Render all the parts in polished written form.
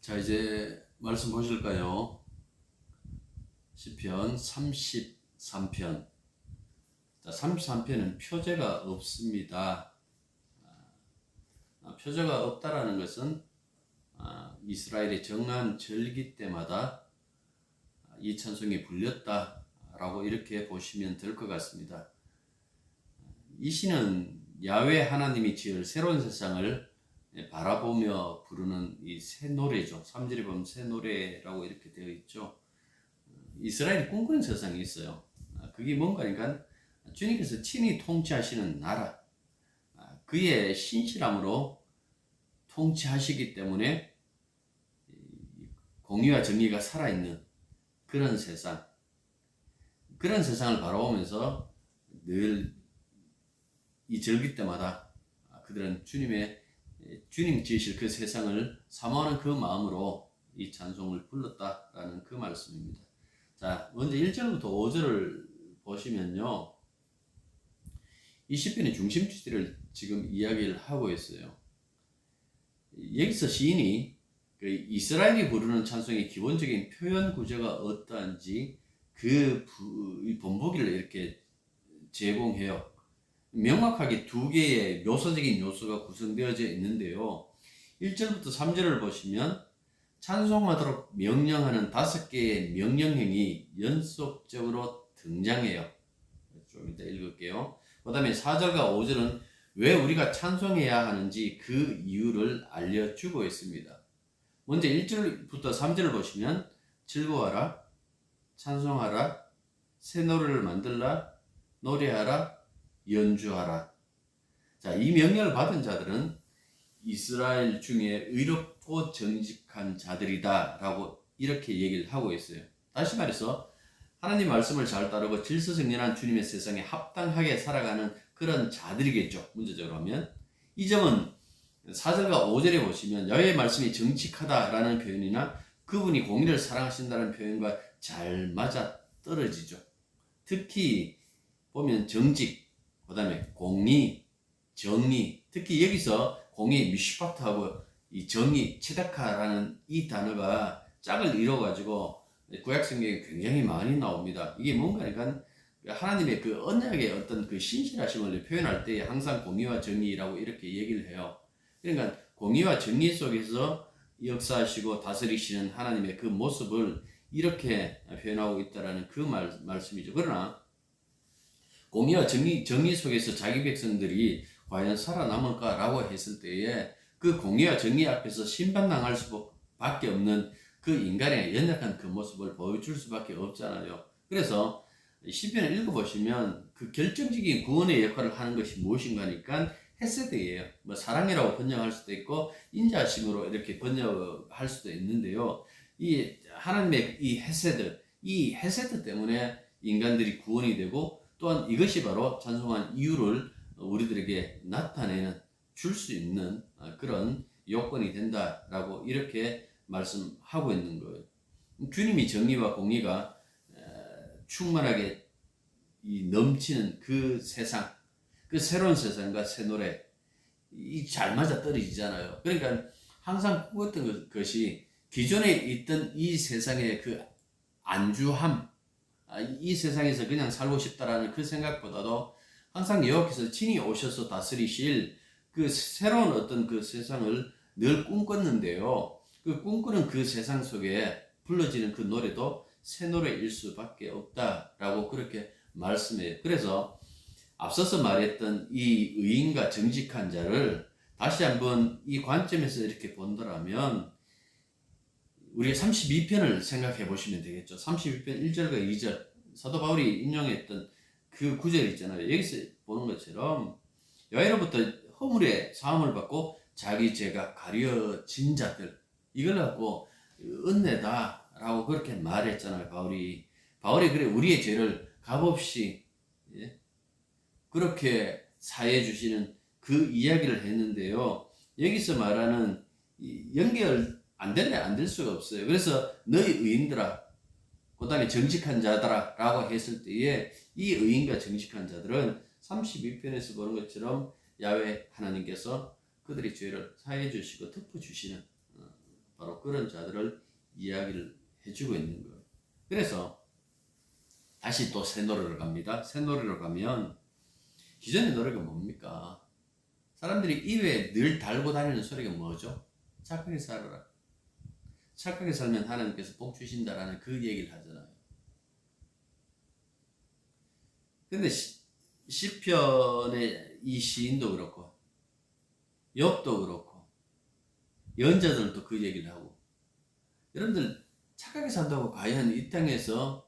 자, 이제 말씀 보실까요? 시편 33편. 자, 33편은 표제가 없습니다. 표제가 없다라는 것은 이스라엘의 정한 절기 때마다 이 찬송이 불렸다라고 이렇게 보시면 될 것 같습니다. 이 시는 야훼 하나님이 지을 새로운 세상을 바라보며 부르는 이 새 노래죠. 3절에 보면 새 노래라고 이렇게 되어 있죠. 이스라엘이 꿈꾸는 세상이 있어요. 그게 뭔가 하니까 주님께서 친히 통치하시는 나라, 그의 신실함으로 통치하시기 때문에 공의와 정의가 살아있는 그런 세상, 그런 세상을 바라보면서 늘 이 절기 때마다 그들은 주님 지으실 그 세상을 사모하는 그 마음으로 이 찬송을 불렀다라는 그 말씀입니다. 자, 먼저 1절부터 5절을 보시면요, 이 시편의 중심 주제를 지금 이야기를 하고 있어요. 여기서 시인이 그 이스라엘이 부르는 찬송의 기본적인 표현 구조가 어떠한지 그 본보기를 이렇게 제공해요. 명확하게 두 개의 묘사적인 요소가 구성되어져 있는데요. 1절부터 3절을 보시면 찬송하도록 명령하는 5개의 명령형이 연속적으로 등장해요. 좀 이따 읽을게요. 그 다음에 4절과 5절은 왜 우리가 찬송해야 하는지 그 이유를 알려주고 있습니다. 먼저 1절부터 3절을 보시면 즐거워하라, 찬송하라, 새 노래를 만들라, 노래하라, 연주하라. 자, 이 명령을 받은 자들은 이스라엘 중에 의롭고 정직한 자들이다 라고 이렇게 얘기를 하고 있어요. 다시 말해서 하나님 말씀을 잘 따르고 질서정연한 주님의 세상에 합당하게 살아가는 그런 자들이겠죠. 문제적으로 하면 이 점은 4절과 5절에 보시면 야훼의 말씀이 정직하다라는 표현이나 그분이 공의를 사랑하신다는 표현과 잘 맞아 떨어지죠. 특히 보면 정직, 그 다음에 공의, 정의, 특히 여기서 공의 미슈파트하고 이 정의, 체다카라는 이 단어가 짝을 이뤄가지고 구약 성경에 굉장히 많이 나옵니다. 이게 뭔가 하니까 하나님의 그 언약의 어떤 그 신실하심을 표현할 때 항상 공의와 정의라고 이렇게 얘기를 해요. 그러니까 공의와 정의 속에서 역사하시고 다스리시는 하나님의 그 모습을 이렇게 표현하고 있다라는 그 말씀이죠. 그러나 공의와 정의 속에서 자기 백성들이 과연 살아남을까라고 했을 때에 그 공의와 정의 앞에서 심판당할 수밖에 없는 그 인간의 연약한 그 모습을 보여줄 수밖에 없잖아요. 그래서 시편을 읽어보시면 그 결정적인 구원의 역할을 하는 것이 무엇인가 하니까 헤세드예요. 뭐 사랑이라고 번역할 수도 있고 인자심으로 이렇게 번역할 수도 있는데요. 이 하나님의 이 헤세드 때문에 인간들이 구원이 되고 또한 이것이 바로 찬송한 이유를 우리들에게 나타내는 줄 수 있는 그런 요건이 된다라고 이렇게 말씀하고 있는 거예요. 주님이 정의와 공의가 충만하게 넘치는 그 세상, 그 새로운 세상과 새 노래 이 잘 맞아 떨어지잖아요. 그러니까 항상 꾸었던 것이 기존에 있던 이 세상의 그 안주함, 이 세상에서 그냥 살고 싶다라는 그 생각보다도 항상 여호와께서 친히 오셔서 다스리실 그 새로운 어떤 그 세상을 늘 꿈꿨는데요. 그 꿈꾸는 그 세상 속에 불러지는 그 노래도 새 노래일 수밖에 없다라고 그렇게 말씀해요. 그래서 앞서서 말했던 이 의인과 정직한 자를 다시 한번 이 관점에서 이렇게 본다면 우리가 32편을 생각해 보시면 되겠죠. 32편 1절과 2절 사도 바울이 인용했던 그 구절 있잖아요. 여기서 보는 것처럼 여호와로부터 허물의 사함을 받고 자기 죄가 가려진 자들 이걸 갖고 은혜다라고 그렇게 말했잖아요. 바울이 그래 우리의 죄를 값없이 그렇게 사해 주시는 그 이야기를 했는데요. 여기서 말하는 연결 안 될 수가 없어요. 그래서 너희 의인들아, 그 다음에 정직한 자들아 라고 했을 때에 이 의인과 정직한 자들은 32편에서 보는 것처럼 야훼 하나님께서 그들의 죄를 사해 주시고 덮어 주시는 바로 그런 자들을 이야기를 해주고 있는 거예요. 그래서 다시 또 새 노래로 갑니다. 새 노래로 가면 기존의 노래가 뭡니까? 사람들이 입에 늘 달고 다니는 소리가 뭐죠? 착하게 살아라. 착하게 살면 하나님께서 복 주신다라는 그 얘기를 하잖아요. 근데 시편의 이 시인도 그렇고 욥도 그렇고 연자들도 그 얘기를 하고, 여러분들 착하게 산다고 과연 이 땅에서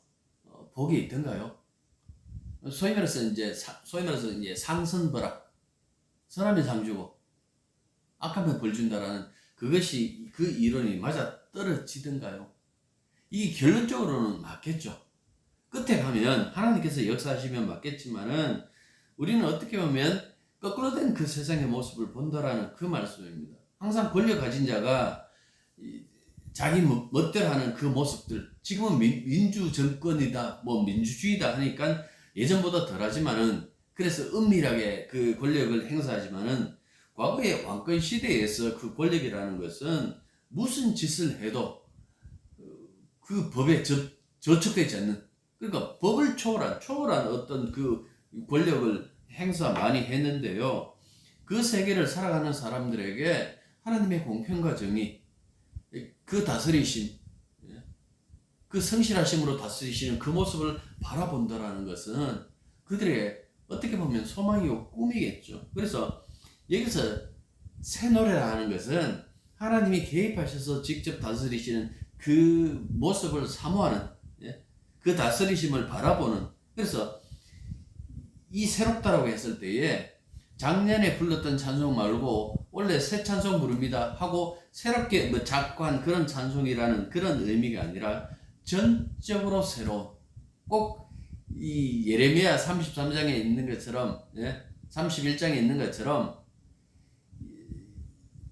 복이 있던가요? 소위 말해서 이제 상선벌악, 선하면 상 주고 악하면 벌 준다라는 그것이 그 이론이 맞아 떨어지던가요? 이 결론적으로는 맞겠죠. 끝에 가면 하나님께서 역사하시면 맞겠지만은 우리는 어떻게 보면 거꾸로 된 그 세상의 모습을 본다라는 그 말씀입니다. 항상 권력 가진 자가 자기 멋대로 하는 그 모습들, 지금은 민주 정권이다, 뭐 민주주의다 하니까 예전보다 덜하지만은, 그래서 은밀하게 그 권력을 행사하지만은, 과거의 왕권 시대에서 그 권력이라는 것은 무슨 짓을 해도 그 법에 저촉되지 않는, 그러니까 법을 초월한 어떤 그 권력을 행사 많이 했는데요. 그 세계를 살아가는 사람들에게 하나님의 공평과 정의, 그 다스리심, 그 성실하심으로 다스리시는 그 모습을 바라본다라는 것은 그들의 어떻게 보면 소망이고 꿈이겠죠. 그래서 여기서 새 노래라 하는 것은 하나님이 개입하셔서 직접 다스리시는 그 모습을 사모하는, 그 다스리심을 바라보는, 그래서 이 새롭다라고 했을 때에 작년에 불렀던 찬송 말고 원래 새 찬송 부릅니다 하고 새롭게 뭐 작고한 그런 찬송이라는 그런 의미가 아니라 전적으로 새로운, 꼭 이 예레미야 33장에 있는 것처럼, 31장에 있는 것처럼,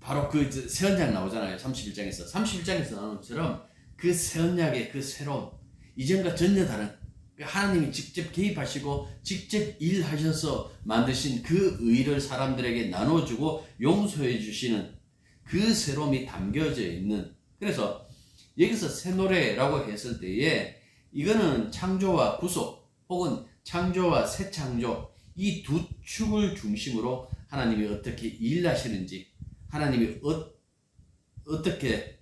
바로 그 새 언약 나오잖아요. 31장에서 나오는 것처럼 그 새 언약의 그 새로운, 이전과 전혀 다른, 하나님이 직접 개입하시고 직접 일하셔서 만드신 그 의를 사람들에게 나눠주고 용서해 주시는 그 새로움이 담겨져 있는, 그래서 여기서 새 노래라고 했을 때에 이거는 창조와 구속 혹은 창조와 새 창조, 이 두 축을 중심으로 하나님이 어떻게 일하시는지, 하나님이 어떻게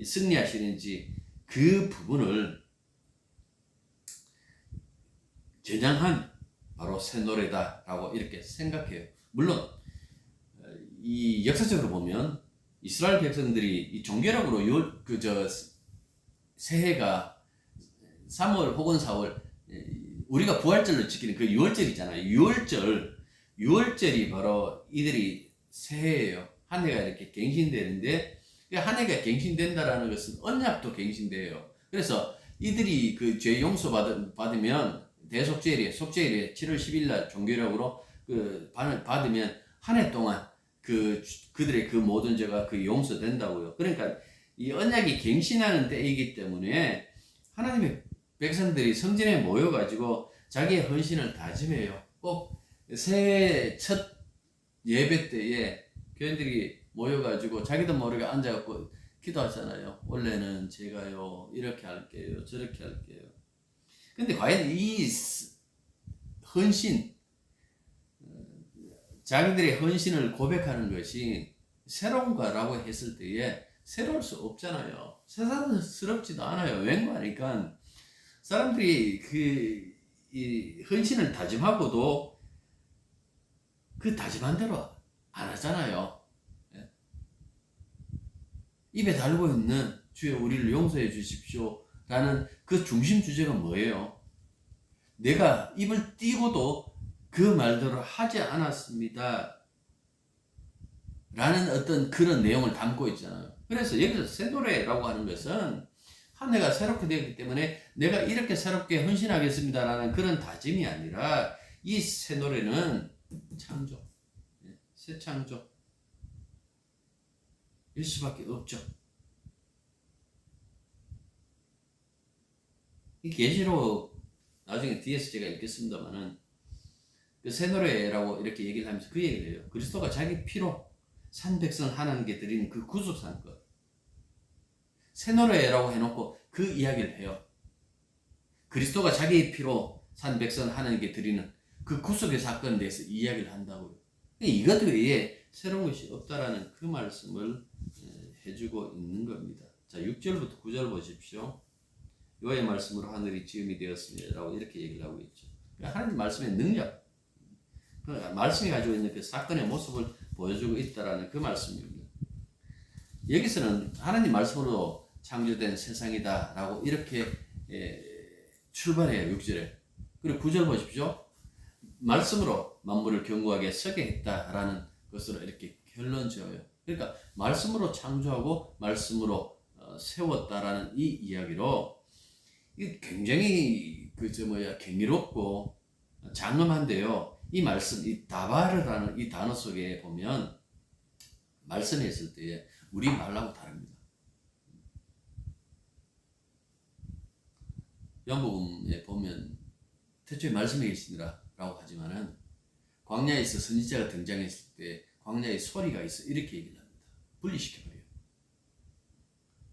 승리하시는지 그 부분을 전향한 바로 새 노래다라고 이렇게 생각해요. 물론 이 역사적으로 보면 이스라엘 백성들이 이 종교력으로 새해가 3월 혹은 4월, 우리가 부활절로 지키는 그 6월절 있잖아요. 6월절이 바로 이들이 새해예요. 한 해가 이렇게 갱신되는데, 한 해가 갱신된다라는 것은 언약도 갱신돼요. 그래서 이들이 그 죄 용서 받으면 대속죄일에, 속죄일에 7월 10일 날 종교력으로 그 받으면 한 해 동안 그들의 그 모든 죄가 그 용서된다고요. 그러니까 이 언약이 갱신하는 때이기 때문에 하나님의 백성들이 성전에 모여가지고 자기의 헌신을 다짐해요. 꼭 새해 첫 예배 때에 교인들이 모여가지고 자기도 모르게 앉아갖고 기도하잖아요. 원래는 제가요 이렇게 할게요, 저렇게 할게요. 근데 과연 이 헌신, 자기들의 헌신을 고백하는 것이 새로운가라고 했을 때에 새로울 수 없잖아요. 세상스럽지도 않아요. 왠가하니까 사람들이 이 헌신을 다짐하고도 그 다짐한 대로 안 하잖아요. 입에 달고 있는 주여 우리를 용서해 주십시오 라는 그 중심 주제가 뭐예요? 내가 입을 띄고도 그 말대로 하지 않았습니다 라는 어떤 그런 내용을 담고 있잖아요. 그래서 여기서 새 노래라고 하는 것은 한 해가 새롭게 되었기 때문에 내가 이렇게 새롭게 헌신하겠습니다 라는 그런 다짐이 아니라, 이 새 노래는 창조, 새 창조 일 수밖에 없죠. 이 계시록 나중에 뒤에서 제가 읽겠습니다만은 그 새 노래라고 이렇게 얘기를 하면서 그 얘기를 해요. 그리스도가 자기 피로 산 백성을 하나님께 드리는 그 구속상권, 새 노래라고 해놓고 그 이야기를 해요. 그리스도가 자기의 피로 산 백성 하나님께 드리는 그 구속의 사건에 대해서 이야기를 한다고요. 이것 외에 새로운 것이 없다라는 그 말씀을 해주고 있는 겁니다. 자, 6절부터 9절 보십시오. 여호와의 말씀으로 하늘이 지음이 되었습니다라고 이렇게 얘기를 하고 있죠. 하나님 말씀의 능력, 말씀이 가지고 있는 그 사건의 모습을 보여주고 있다라는 그 말씀입니다. 여기서는 하나님 말씀으로 창조된 세상이다라고 이렇게 출발해요. 6절에. 그리고 9절 보십시오. 말씀으로 만물을 견고하게 서게 했다라는 것으로 이렇게 결론 지어요. 그러니까 말씀으로 창조하고 말씀으로 세웠다라는 이 이야기로 이게 굉장히 경이롭고 장엄한데요. 이 말씀, 이 다바르라는 이 단어 속에 보면 말씀에 있을 때에 우리 말하고 다릅니다. 요한복음에 보면 태초에 말씀이 계시니라 라고 하지만은 광야에서 선지자가 등장했을 때 광야에 소리가 있어 이렇게 얘기를 합니다. 분리시켜버려요.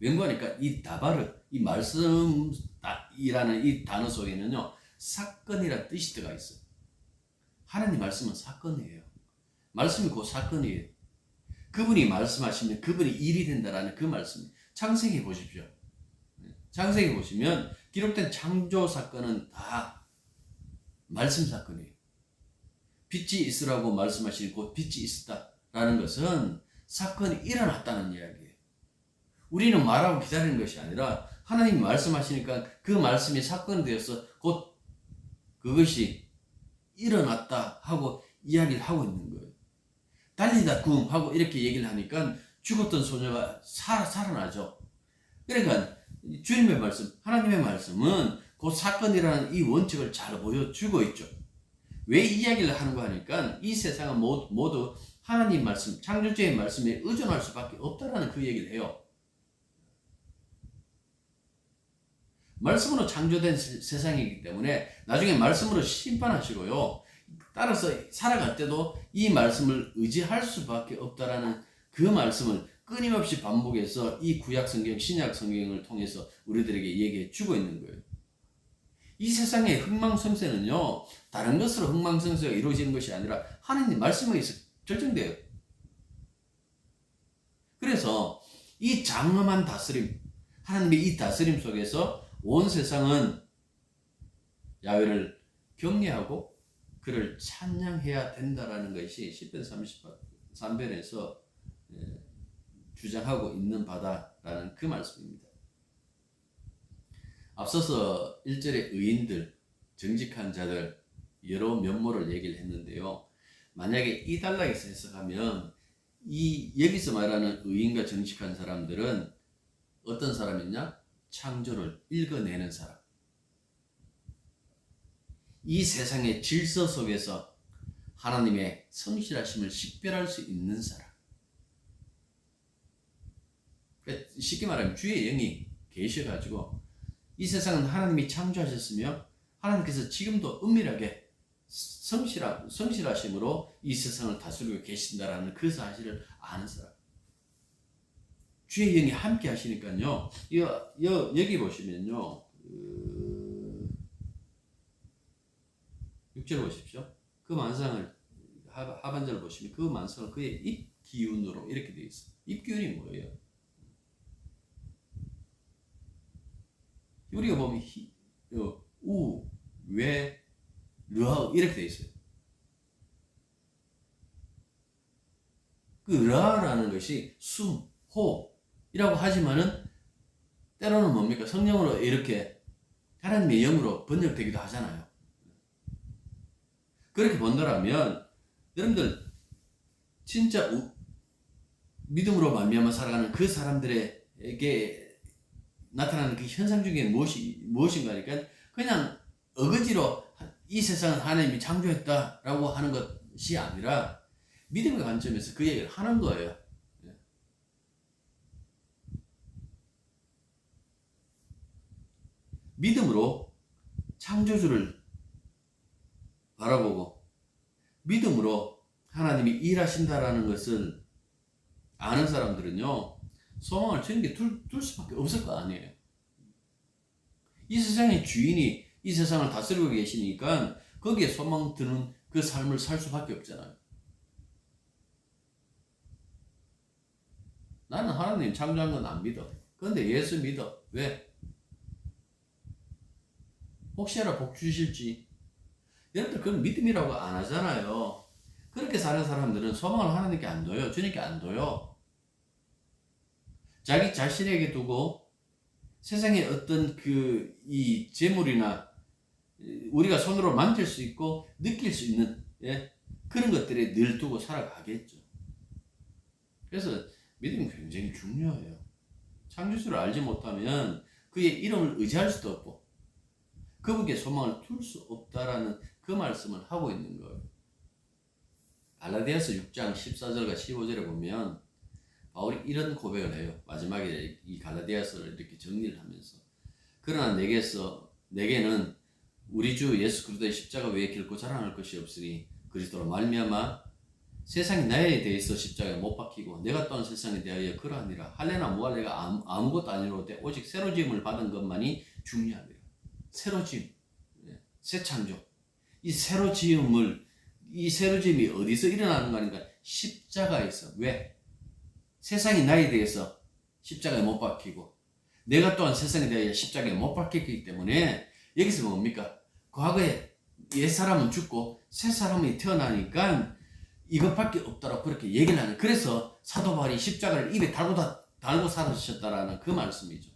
왠고하니까 이 다바르, 이 말씀이라는 이 단어 속에는요 사건이라는 뜻이 들어가 있어요. 하나님 말씀은 사건이에요. 말씀이 곧 사건이에요. 그분이 말씀하시면 그분이 일이 된다라는 그 말씀. 창세기 보십시오. 창세기 보시면 기록된 창조 사건은 다 말씀 사건이에요. 빛이 있으라고 말씀하시니 곧 빛이 있었다라는 것은 사건이 일어났다는 이야기예요. 우리는 말하고 기다리는 것이 아니라 하나님이 말씀하시니까 그 말씀이 사건이 되어서 곧 그것이 일어났다 하고 이야기를 하고 있는 거예요. 달리다 굼 하고 이렇게 얘기를 하니까 죽었던 소녀가 살아나죠. 그러니까 주님의 말씀, 하나님의 말씀은 그 사건이라는 이 원칙을 잘 보여주고 있죠. 왜 이야기를 하는가 하니까 이 세상은 모두 하나님 말씀, 창조주의 말씀에 의존할 수밖에 없다라는 그 얘기를 해요. 말씀으로 창조된 세상이기 때문에 나중에 말씀으로 심판하시고요. 따라서 살아갈 때도 이 말씀을 의지할 수밖에 없다라는 그 말씀을 끊임없이 반복해서 이 구약 성경, 신약 성경을 통해서 우리들에게 얘기해 주고 있는 거예요. 이 세상의 흥망성쇠는요, 다른 것으로 흥망성쇠가 이루어지는 것이 아니라 하나님 말씀에 의해서 결정돼요. 그래서 이 장엄한 다스림, 하나님의 이 다스림 속에서 온 세상은 야훼를 경외하고 그를 찬양해야 된다라는 것이 시편 33편에서 주장하고 있는 바다라는 그 말씀입니다. 앞서서 1절에 의인들, 정직한 자들 여러 면모를 얘기를 했는데요. 만약에 이 단락에서 해석하면 여기서 말하는 의인과 정직한 사람들은 어떤 사람이냐? 창조를 읽어내는 사람. 이 세상의 질서 속에서 하나님의 성실하심을 식별할 수 있는 사람. 쉽게 말하면 주의 영이 계셔가지고 이 세상은 하나님이 창조하셨으며 하나님께서 지금도 은밀하게 성실하심으로 이 세상을 다스리고 계신다라는 그 사실을 아는 사람. 주의 영이 함께 하시니까요. 여기 보시면요. 6절 보십시오. 그 만상을 하반절 보시면 그 만상을 그의 입 기운으로 이렇게 되어 있어요. 입 기운이 뭐예요? 우리가 보면 우, 웨, 르하 이렇게 되어 있어요. 그 르하라는 것이 숨, 호이라고 하지만은 때로는 뭡니까? 성령으로 이렇게 하나님의 영으로 번역되기도 하잖아요. 그렇게 본다라면 여러분들 진짜 믿음으로 말미암아 살아가는 그 사람들에게 나타나는 그 현상 중에 무엇인가 하니까 그냥 어거지로 이 세상은 하나님이 창조했다라고 하는 것이 아니라 믿음의 관점에서 그 얘기를 하는 거예요. 믿음으로 창조주를 바라보고 믿음으로 하나님이 일하신다라는 것을 아는 사람들은요, 소망을 주님께 둘 수밖에 없을 거 아니에요. 이 세상의 주인이 이 세상을 다스리고 계시니까 거기에 소망 드는 그 삶을 살 수밖에 없잖아요. 나는 하나님 창조한 건 안 믿어. 그런데 예수 믿어. 왜? 혹시나 복 주실지. 여러분들 그건 믿음이라고 안 하잖아요. 그렇게 사는 사람들은 소망을 하나님께 안 둬요. 주님께 안 둬요. 자기 자신에게 두고 세상의 어떤 이 재물이나 우리가 손으로 만질 수 있고 느낄 수 있는 그런 것들에 늘 두고 살아가겠죠. 그래서 믿음이 굉장히 중요해요. 창조주를 알지 못하면 그의 이름을 의지할 수도 없고 그분께 소망을 둘 수 없다라는 그 말씀을 하고 있는 거예요. 갈라디아서 6장 14절과 15절에 보면 바울이 이런 고백을 해요. 마지막에 이 갈라디아서를 이렇게 정리를 하면서 그러나 내게는 우리 주 예수 그리스도의 십자가 외에 결코 자랑할 것이 없으니 그리스도로 말미암아 세상이 나에 대해서 십자가에 못 박히고 내가 또한 세상에 대하여 그러하니라. 할례나 무할례가 아무것도 아니로되 오직 새로 지음을 받은 것만이 중요합니다. 새로 지음, 새 창조. 이 새로 지음이 어디서 일어나는 거 아닌가? 십자가에서. 왜? 세상이 나에 대해서 십자가에 못 박히고 내가 또한 세상에 대하여 십자가에 못 박혔기 때문에 여기서 뭡니까? 과거에 옛사람은 죽고 새 사람이 태어나니까 이것밖에 없다라고 그렇게 얘기를 하는. 그래서 사도 바울이 십자가를 입에 달고 살으셨다라는 그 말씀이죠.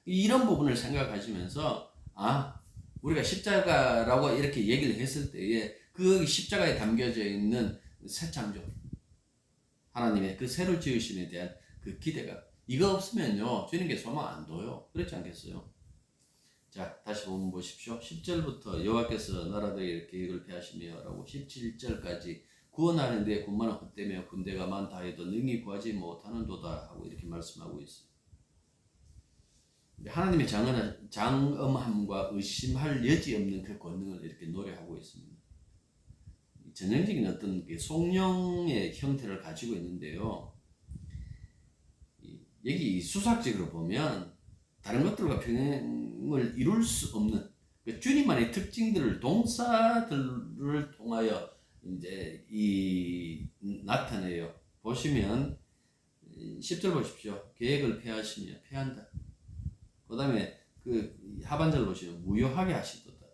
이런 부분을 생각하시면서 우리가 십자가라고 이렇게 얘기를 했을 때에 그 십자가에 담겨져 있는 새 창조, 하나님의 그 새로 지으심에 대한 그 기대가, 이거 없으면요 주님께 소망 안 둬요. 그렇지 않겠어요? 자, 다시 보면 보십시오. 10절부터 여호와께서 나라들의 계획을 폐하시며 라고 17절까지 구원하는 데 군마는 헛되며 군대가 많다 해도 능히 구하지 못하는도다 하고 이렇게 말씀하고 있어요. 하나님의 장엄함과 의심할 여지 없는 그 권능을 이렇게 노래하고 있습니다. 전형적인 어떤 송영의 형태를 가지고 있는데요. 여기 수학적으로 보면 다른 것들과 평행을 이룰 수 없는 주님만의 특징들을 동사들을 통하여 이제 나타내요. 보시면 10절 보십시오. 계획을 폐하시며 폐한다. 그 다음에 그 하반절 보시면 무효하게 하시도다.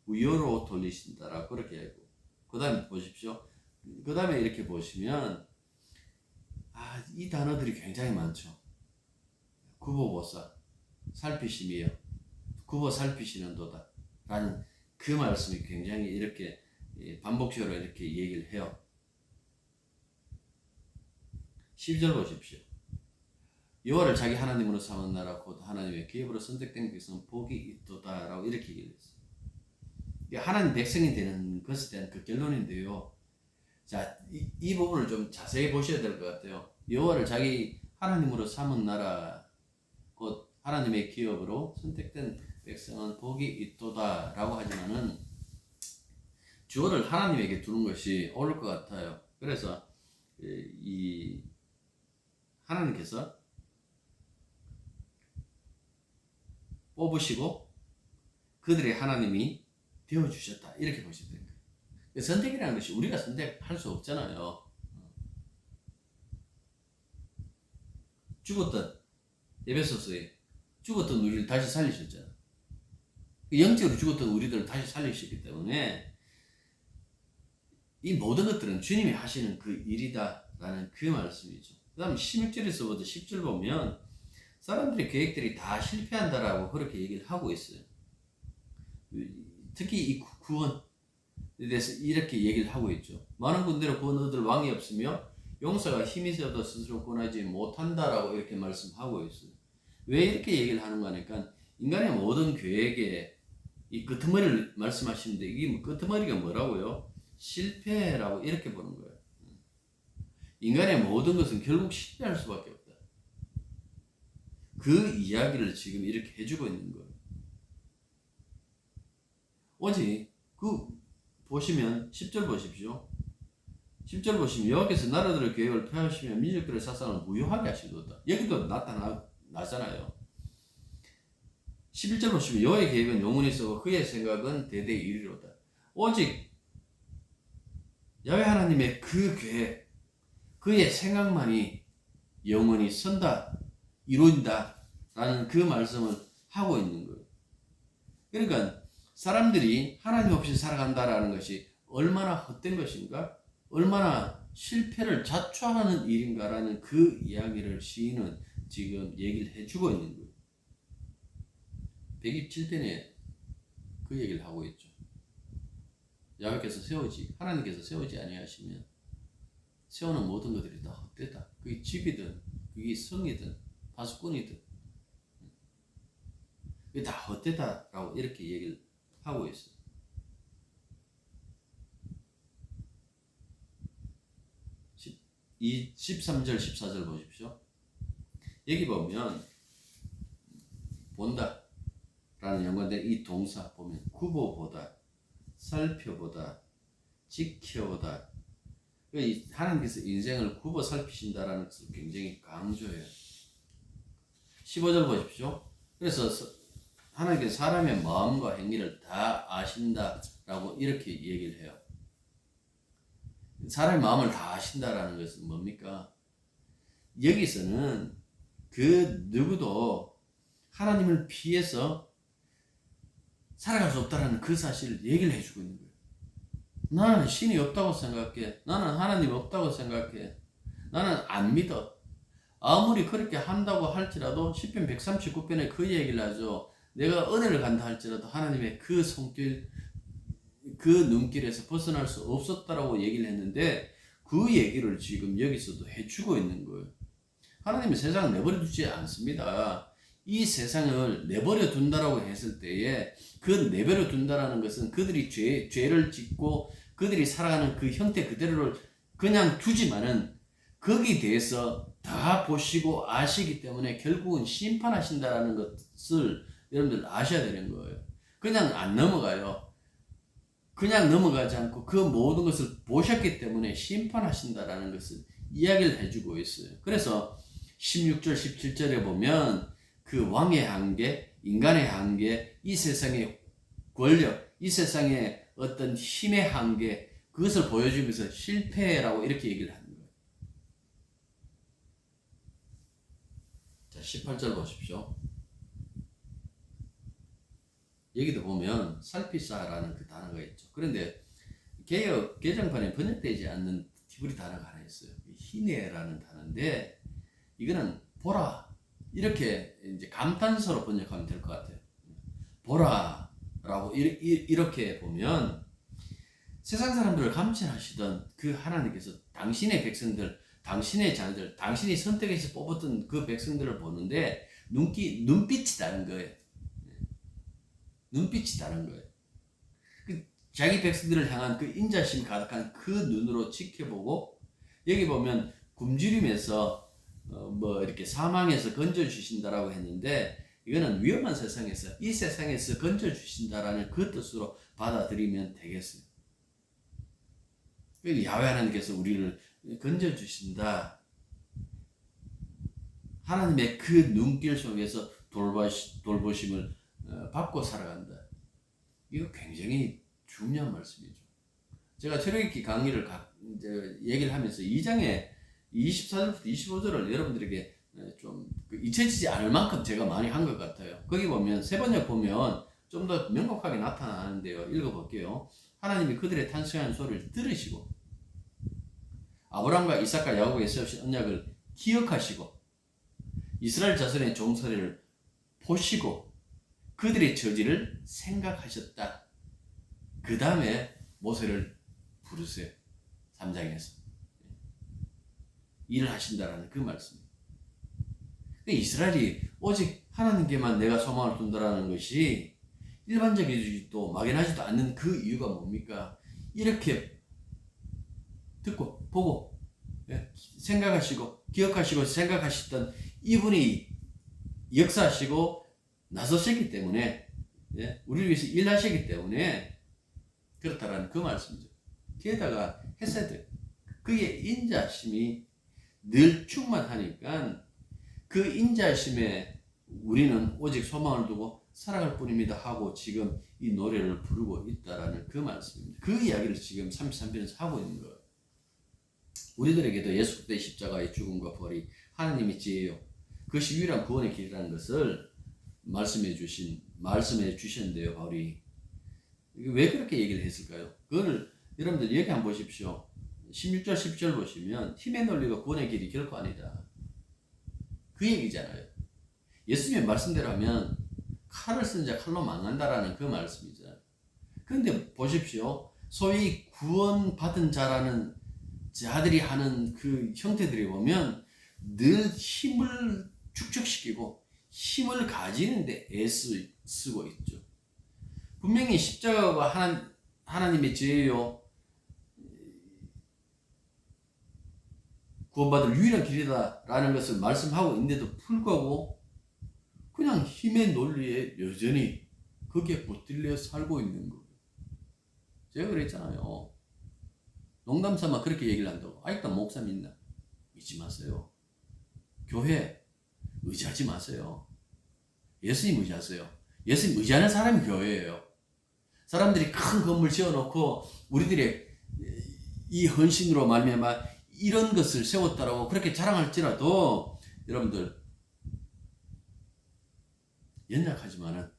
무효로 돌리신다라고 그렇게 하고, 그 다음에 보십시오. 그 다음에 이렇게 보시면 이 단어들이 굉장히 많죠. 구보보사, 살피심이요. 구보 살피시는 도다 라는 그 말씀이 굉장히 이렇게 반복적으로 이렇게 얘기를 해요. 12절 보십시오. 여호와를 자기 하나님으로 삼은 나라 곧 하나님의 기업으로 선택된 백성은 복이 있도다 라고 이렇게 얘기를 했어요. 하나님 백성이 되는 것에 대한 그 결론인데요. 자, 이 부분을 좀 자세히 보셔야 될 것 같아요. 여호와를 자기 하나님으로 삼은 나라 곧 하나님의 기업으로 선택된 백성은 복이 있도다 라고 하지만은 주어를 하나님에게 두는 것이 옳을 것 같아요. 그래서 이 하나님께서 뽑으시고 그들의 하나님이 되어주셨다 이렇게 보시면 됩니다. 선택이라는 것이 우리가 선택할 수 없잖아요. 죽었던 에베소서에 죽었던 우리를 다시 살리셨잖아요. 영적으로 죽었던 우리들을 다시 살리셨기 때문에 이 모든 것들은 주님이 하시는 그 일이다라는 그 말씀이죠. 그 다음 16절에서부터 10절 보면 사람들의 계획들이 다 실패한다라고 그렇게 얘기를 하고 있어요. 특히 이 구원에 대해서 이렇게 얘기를 하고 있죠. 많은 군대로 구원 얻을 왕이 없으며 용사가 힘이 세어도 스스로 구원하지 못한다라고 이렇게 말씀하고 있어요. 왜 이렇게 얘기를 하는가 하니까 인간의 모든 계획에 이 끄트머리를 말씀하시는데 이게 끄트머리가 뭐라고요? 실패라고 이렇게 보는 거예요. 인간의 모든 것은 결국 실패할 수밖에 없다. 그 이야기를 지금 이렇게 해주고 있는 거예요. 오직 보시면 10절 보십시오. 10절 보시면 여호와께서 나라들의 계획을 폐하시며 민족들의 사상을 무효하게 하시도다. 여기도 나타나잖아요. 11절 보시면 여호와의 계획은 영원히 있고 그의 생각은 대대에 이르리로다. 오직 야훼 하나님의 그 계획, 그의 생각만이 영원히 선다, 이루어진다 라는 그 말씀을 하고 있는 거예요. 그러니까 사람들이 하나님 없이 살아간다라는 것이 얼마나 헛된 것인가, 얼마나 실패를 자초하는 일인가라는 그 이야기를 시인은 지금 얘기를 해주고 있는 거예요. 127편에 그 얘기를 하고 있죠. 야훼께서 하나님께서 세우지 아니하시면 세우는 모든 것들이 다 헛되다. 그게 집이든 그게 성이든 파수꾼이든 그게 다 헛되다라고 이렇게 얘기를 하고 있어요. 13절 14절 보십시오. 여기 보면 본다 라는 연관된 이 동사 보면 구보보다, 살펴보다, 지켜보다, 하나님께서 인생을 굽어 살피신다라는 것을 굉장히 강조해요. 15절 보십시오. 그래서 하나님께서 사람의 마음과 행위를 다 아신다라고 이렇게 얘기를 해요. 사람의 마음을 다 아신다라는 것은 뭡니까? 여기서는 그 누구도 하나님을 피해서 살아갈 수 없다는 그 사실을 얘기를 해주고 있는 거예요. 나는 신이 없다고 생각해. 나는 하나님 없다고 생각해. 나는 안 믿어. 아무리 그렇게 한다고 할지라도 시편 139편에 그 얘기를 하죠. 내가 은혜를 간다 할지라도 하나님의 그 손길, 그 눈길에서 벗어날 수 없었다라고 얘기를 했는데 그 얘기를 지금 여기서도 해주고 있는 거예요. 하나님은 세상을 내버려 두지 않습니다. 이 세상을 내버려 둔다라고 했을 때에 그 내버려 둔다라는 것은 그들이 죄를 짓고 그들이 살아가는 그 형태 그대로를 그냥 두지만은 거기에 대해서 다 보시고 아시기 때문에 결국은 심판하신다라는 것을 여러분들 아셔야 되는 거예요. 그냥 안 넘어가요. 그냥 넘어가지 않고 그 모든 것을 보셨기 때문에 심판하신다라는 것을 이야기를 해주고 있어요. 그래서 16절 17절에 보면 그 왕의 한계, 인간의 한계, 이 세상의 권력, 이 세상의 어떤 힘의 한계, 그것을 보여주면서 실패라고 이렇게 얘기를 하는 거예요. 자, 18절 보십시오. 여기도 보면 살피사라는 그 단어가 있죠. 그런데 개정판에 번역되지 않는 히브리 단어가 하나 있어요. 히네라는 단어인데 이거는 보라, 이렇게 이제 감탄사로 번역하면 될 것 같아요. 보라라고 이렇게 보면 세상 사람들을 감찰하시던 그 하나님께서 당신의 백성들, 당신의 자녀들, 당신이 선택해서 뽑았던 그 백성들을 보는데 눈빛이 다른 거예요. 눈빛이 다른 거예요. 자기 백성들을 향한 그 인자심 가득한 그 눈으로 지켜보고 여기 보면 굶주림에서 이렇게 사망에서 건져주신다라고 했는데 이거는 위험한 세상에서 이 세상에서 건져주신다라는 그 뜻으로 받아들이면 되겠어요. 야훼 하나님께서 우리를 건져주신다. 하나님의 그 눈길 속에서 돌보심을 받고 살아간다. 이거 굉장히 중요한 말씀이죠. 제가 출애굽기 강의를 얘기를 하면서 2장에 24절부터 25절을 여러분들에게 좀 잊혀지지 않을 만큼 제가 많이 한 것 같아요. 거기 보면 세 번역 보면 좀 더 명확하게 나타나는데요. 읽어볼게요. 하나님이 그들의 탄식하는 소리를 들으시고 아브라함과 이삭과 야곱에게 세우신 언약을 기억하시고 이스라엘 자손의 종소리를 보시고 그들의 저지를 생각하셨다. 그 다음에 모세를 부르세요. 3장에서 일을 하신다라는 그 말씀입니다. 이스라엘이 오직 하나님께만 내가 소망을 둔다라는 것이 일반적이지도 막연하지도 않는 그 이유가 뭡니까? 이렇게 듣고 보고 생각하시고 기억하시고 생각하시던 이분이 역사하시고 나서셨기 때문에 우리를 위해서 일하시기 때문에 그렇다라는 그 말씀이죠. 게다가 헤세드, 그의 인자심이 늘 충만하니까 그 인자심에 우리는 오직 소망을 두고 살아갈 뿐입니다 하고 지금 이 노래를 부르고 있다라는 그 말씀입니다. 그 이야기를 지금 33편에서 하고 있는 거예요. 우리들에게도 예수 그리스도의 십자가의 죽음과 부활이 하나님의 지혜요, 그것이 유일한 구원의 길이라는 것을 말씀해 주셨는데요. 바울이 왜 그렇게 얘기를 했을까요? 그거를 여러분들 여기 한번 보십시오. 16절 17절 보시면 힘의 논리가 구원의 길이 결코 아니다, 그 얘기잖아요. 예수님의 말씀대로 하면 칼을 쓴 자 칼로 망한다라는 그 말씀이잖아요. 그런데 보십시오. 소위 구원받은 자라는 자들이 하는 그 형태들이 보면 늘 힘을 축적시키고 힘을 가지는데 애쓰고 있죠. 분명히 십자가가 하나님의 지혜요, 구원받을 유일한 길이다라는 것을 말씀하고 있는데도 불구하고 그냥 힘의 논리에 여전히 거기에 붙들려 살고 있는 거예요. 제가 그랬잖아요. 농담삼아 그렇게 얘기를 한다고. 아직도 목사 믿나? 믿지 마세요. 교회 의지하지 마세요. 예수님 의지하세요. 예수님 의지하는 사람이 교회예요. 사람들이 큰 건물 지어놓고 우리들의 이 헌신으로 말미암아 이런 것을 세웠다라고 그렇게 자랑할지라도 여러분들 연약하지만은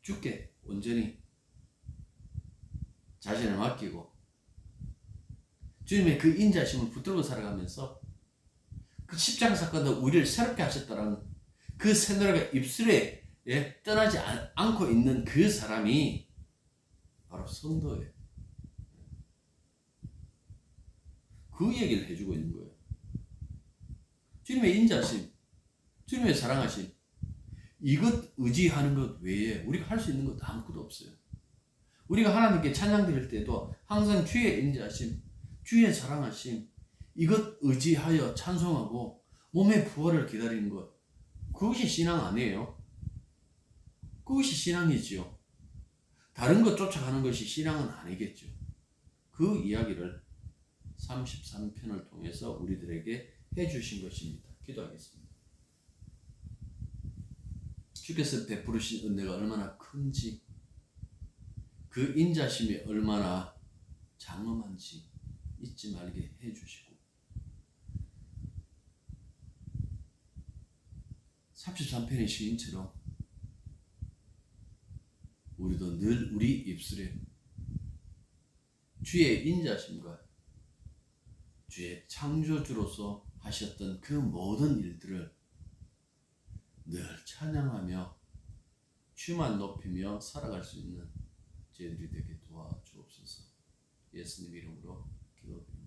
주께 온전히 자신을 맡기고 주님의 그 인자심을 붙들고 살아가면서 그 십자가 사건도 우리를 새롭게 하셨다라는 그 새노래가 입술에 떠나지 않고 있는 그 사람이 바로 성도예요. 그 얘기를 해주고 있는 거예요. 주님의 인자심, 주님의 사랑하심, 이것 의지하는 것 외에 우리가 할 수 있는 것도 아무것도 없어요. 우리가 하나님께 찬양 드릴 때도 항상 주의 인자심, 주의 사랑하심, 이것 의지하여 찬송하고 몸의 부활을 기다리는 것, 그것이 신앙 아니에요? 그것이 신앙이지요. 다른 것 쫓아가는 것이 신앙은 아니겠죠. 그 이야기를 33편을 통해서 우리들에게 해주신 것입니다. 기도하겠습니다. 주께서 베푸르신 은혜가 얼마나 큰지, 그 인자심이 얼마나 장엄한지 잊지 말게 해주시고 33편의 시인처럼 우리도 늘 우리 입술에 주의 인자심과 주의 창조주로서 하셨던 그 모든 일들을 늘 찬양하며 주만 높이며 살아갈 수 있는 저희들이 되게 도와주옵소서. 예수님 이름으로 기도드립니다.